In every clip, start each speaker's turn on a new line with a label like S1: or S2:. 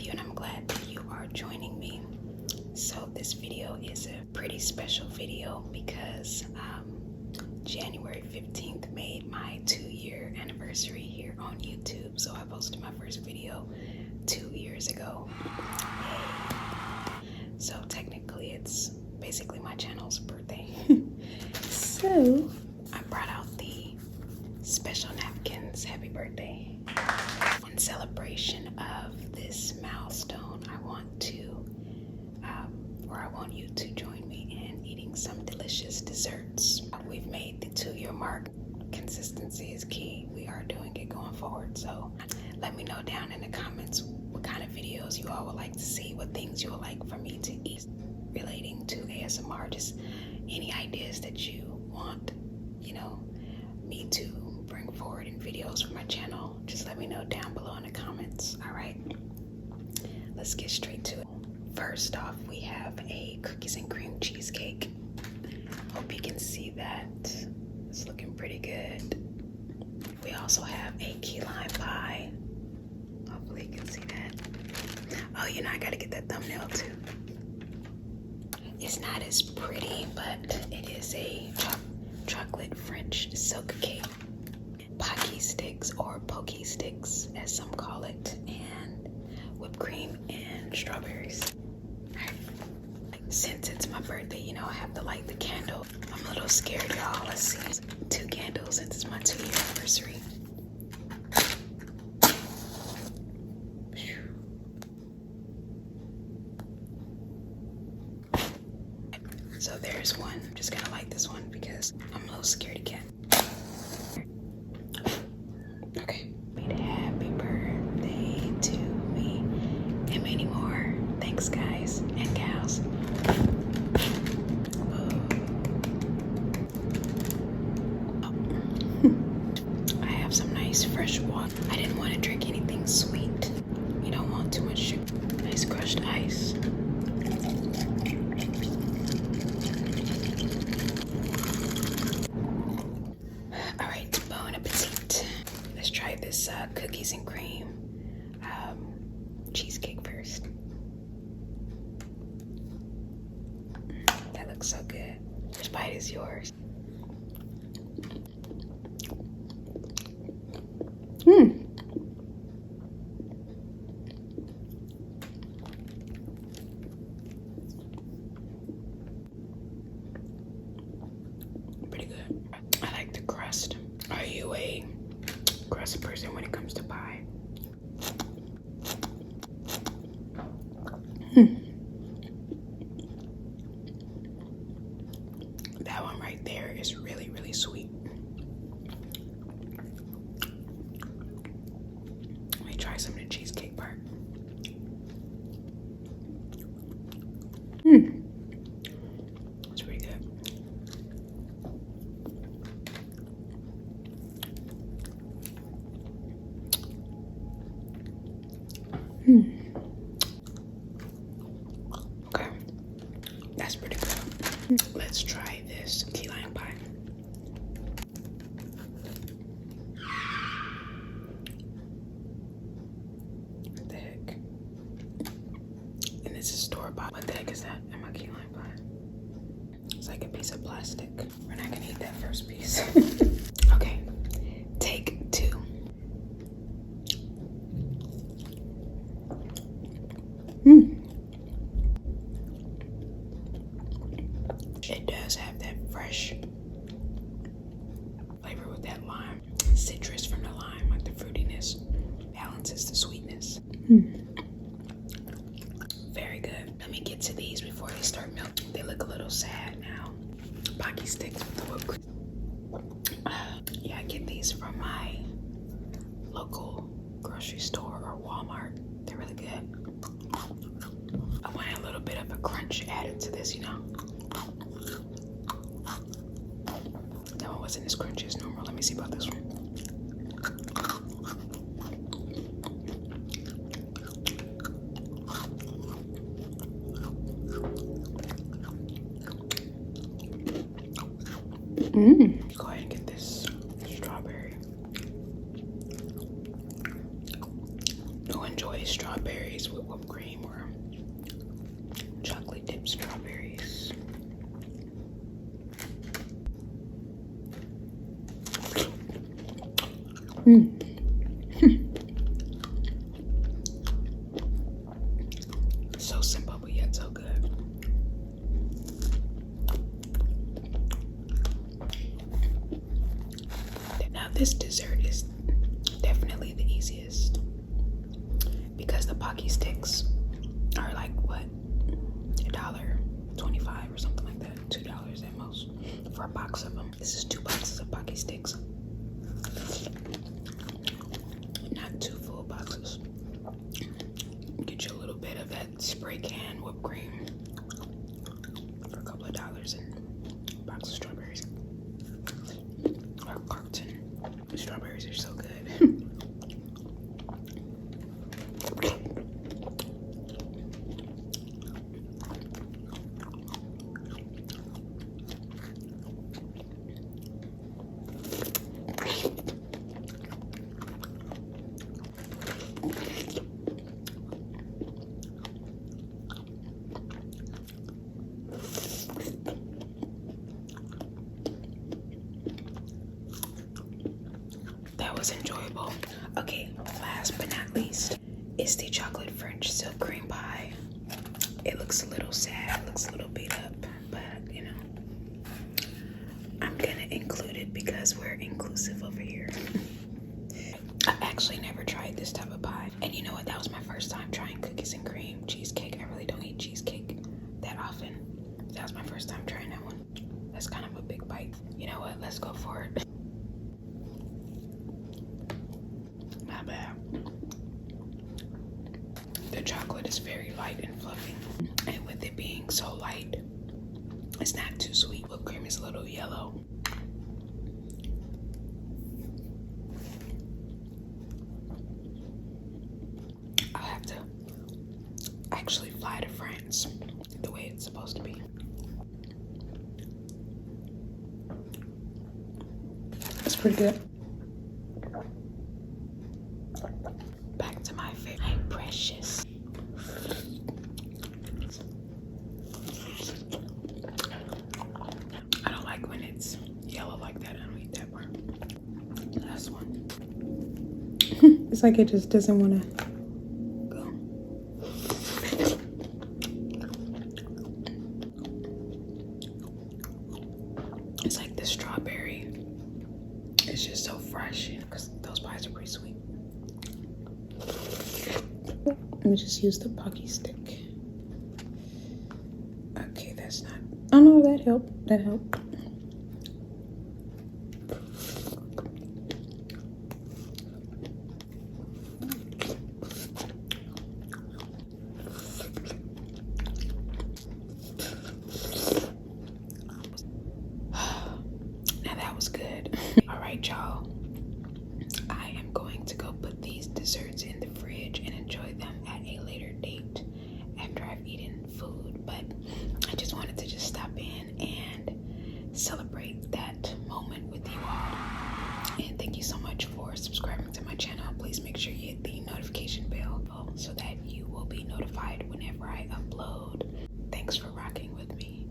S1: you, and I'm glad that you are joining me. So this video is a pretty special video because January 15th made my 2-year anniversary here on YouTube. So I posted my first video 2 years ago. So technically it's basically my channel's birthday. So I brought out the special napkins. Happy birthday. In celebration of this milestone, I want you to join me in eating some delicious desserts. We've made the 2-year mark. Consistency is key. We are doing it going forward. So let me know down in the comments what kind of videos you all would like to see, what things you would like for me to eat relating to ASMR, just any ideas that you want, me to bring forward in videos for my channel. Just let me know down below in the comments. All right, let's get straight to it. First off, we have a cookies and cream cheesecake. Hope you can see that. It's looking pretty good. We also have a key lime pie. Hopefully you can see that. Oh, I gotta get that thumbnail too. It's not as pretty, but it is a chocolate French silk cake. Poki sticks, or Poki sticks as some call it, and whipped cream and strawberries. Since it's my birthday, I have to light the candle. I'm a little scared, y'all. Let's see. 2 candles since it's my 2-year anniversary. So there's one. I'm just gonna light this one because I'm a little scaredy cat. Okay. Happy birthday to me and many more. Thanks, guys and gals. I have some nice fresh water. I didn't want to drink anything sweet. You don't want too much sugar. Nice crushed ice. All right, bon appetit. Let's try this cookies and cream cheesecake first. That looks so good. Which bite is yours? Pretty good. I like the crust. Are you a crust person when it comes to pie? That one right there is really, really sweet. Let me try some of the cheesecake part. It's pretty good. Okay, that's pretty good. Let's try this key lime pie. What the heck? And this is store-bought. What the heck is that in my key lime pie? It's like a piece of plastic. We're not gonna eat that first piece. Okay, take 2. It does have that fresh flavor with that lime. Citrus from the lime, like the fruitiness balances the sweetness. Very good. Let me get to these before they start melting. They look a little sad now. Poki sticks with the whipped cream. Yeah, I get these from my local grocery store or Walmart. They're really good. I wanted a little bit of a crunch added to this, That one wasn't as crunchy as normal. Let me see about this one. Go ahead and get this strawberry. Who enjoys strawberries with whipped So simple, but yet so good. Now this dessert is definitely the easiest because the Poki sticks are like what, $1.25 or something like that, $2 at most for a box of them. This is 2 boxes of Poki sticks, not 2 full boxes. Get you a little bit of that spray can whipped cream for a couple of dollars and a box of strawberries or a carton. The strawberries are so good. That was enjoyable. Okay, last but not least is the chocolate French silk cream pie. It looks a little sad, it looks a little beat up, but you know, I'm gonna include it because we're inclusive over here. I actually never tried this type of pie, and you know what, that was my first time trying cookies and cream cheesecake. I really don't eat cheesecake that often. That was my first time trying that one. That's kind of a big bite. You know what, let's go for it. Not bad. The chocolate is very light and fluffy, and with it being so light, it's not too sweet. Whipped cream is a little yellow. I'll have to actually fly to France the way it's supposed to be. It's pretty good. Back to my favorite. My precious. I don't like when it's yellow like that. I don't eat that part. Last one. It's like it just doesn't want to go. It's like the strawberry. It's just so fresh because those pies are pretty sweet. Let me just use the Poki stick. Okay, that's not. Oh no, that helped. That helped. Now that was good. All right, y'all. I am going to go put these desserts in the fridge and enjoy them at a later date after I've eaten food. But I just wanted to just stop in and celebrate that moment with you all. And thank you so much for subscribing to my channel. Please make sure you hit the notification bell so that you will be notified whenever I upload. Thanks for rocking with me.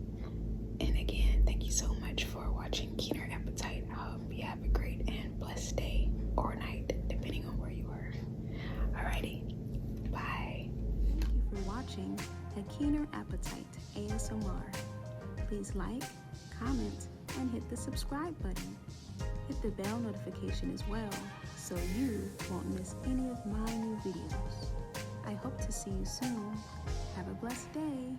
S1: And again, thank you so much for watching Keener Appetite. I hope you have a great and blessed day or night, depending on where you are. Alrighty, bye.
S2: Thank you for watching Keener Appetite ASMR. Please like, comment, and hit the subscribe button. Hit the bell notification as well, so you won't miss any of my new videos. I hope to see you soon. Have a blessed day.